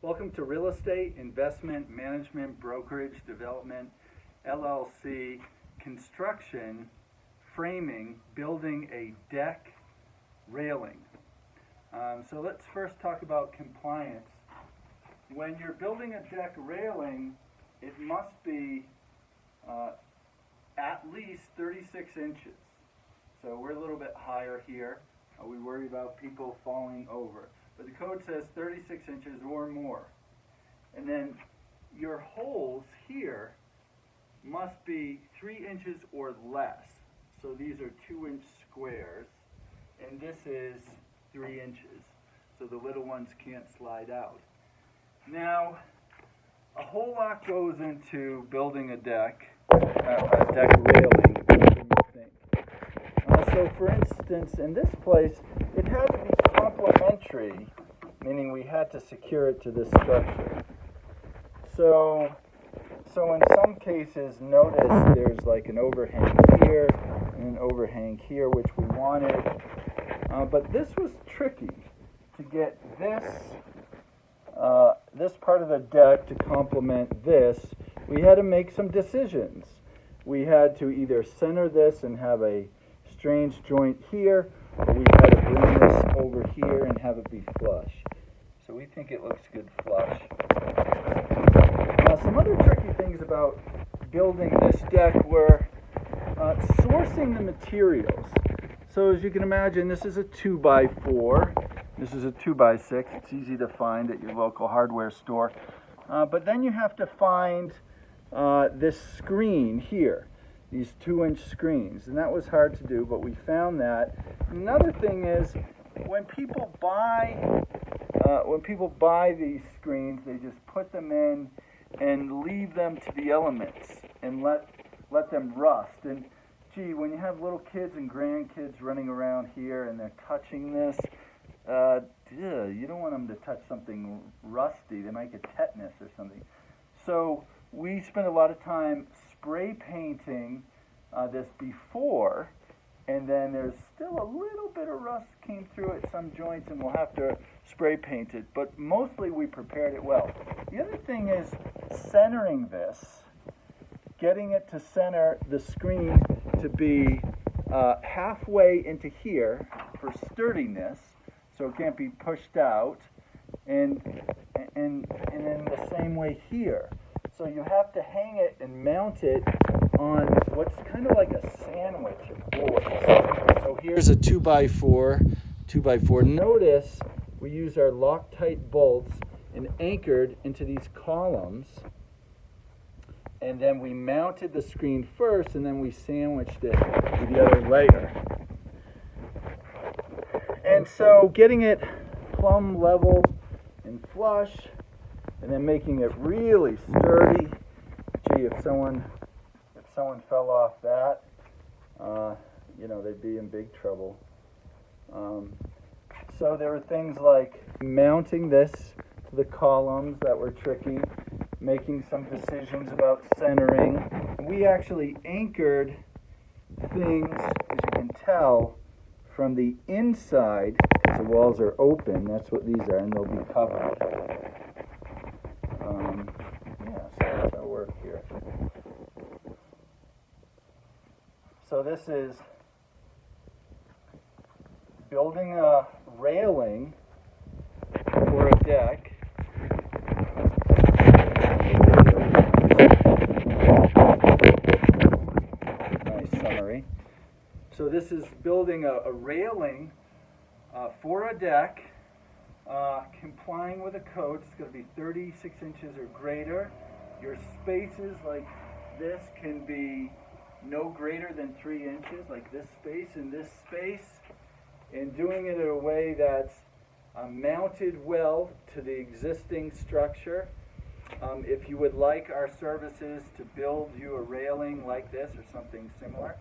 Welcome to Real Estate Investment Management Brokerage Development LLC Construction Framing Building a Deck Railing. So let's first talk about compliance. When you're building a deck railing, it must be at least 36 inches. So we're a little bit higher here. We worry about people falling over. But the code says 36 inches or more. And then your holes here must be 3 inches or less. So these are 2-inch squares, and this is 3 inches. So the little ones can't slide out. Now, a whole lot goes into building a deck railing. What do you think? So for instance, in this place, it had to be complementary, meaning we had to secure it to this structure. So in some cases, notice there's like an overhang here and an overhang here, which we wanted. But this was tricky to get this part of the deck to complement this. We had to make some decisions. We had to either center this and have a strange joint here, or we had to bring this over here and have it be flush. So we think it looks good flush. Some other tricky things about building this deck were sourcing the materials. So as you can imagine, this is a 2x4. This is a 2x6. It's easy to find at your local hardware store. But then you have to find this screen here, these 2-inch screens, and that was hard to do, but we found that. Another thing is, when people buy these screens, they just put them in and leave them to the elements and let them rust. And gee, when you have little kids and grandkids running around here and they're touching this, you don't want them to touch something rusty. They might get tetanus or something. So we spend a lot of time spray painting this before, and then there's still a little bit of rust came through at some joints, and we'll have to spray paint it. But mostly we prepared it well. The other thing is centering this, getting it to center the screen to be halfway into here for sturdiness, so it can't be pushed out, and in the same way here. So you have to hang it and mount it on what's kind of like a sandwich of boards. So here's a 2x4. Notice we use our Loctite bolts and anchored into these columns, and then we mounted the screen first, and then we sandwiched it with the other layer. And so getting it plumb level and flush, and then making it really sturdy. Gee, if someone fell off that, they'd be in big trouble. So there were things like mounting this to the columns that were tricky, making some decisions about centering. We actually anchored things, as you can tell, from the inside, because the walls are open. That's what these are, and they'll be covered. So that's our work here. So this is building a railing for a deck. Nice summary. So this is building a railing for a deck, complying with the code. It's going to be 36 inches or greater. Your spaces like this can be no greater than 3 inches, like this space and this space, and doing it in a way that's mounted well to the existing structure. If you would like our services to build you a railing like this or something similar,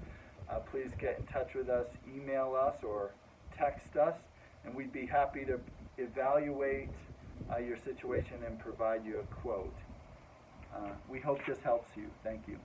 please get in touch with us, email us, or text us, and we'd be happy to evaluate your situation and provide you a quote. We hope this helps you. Thank you.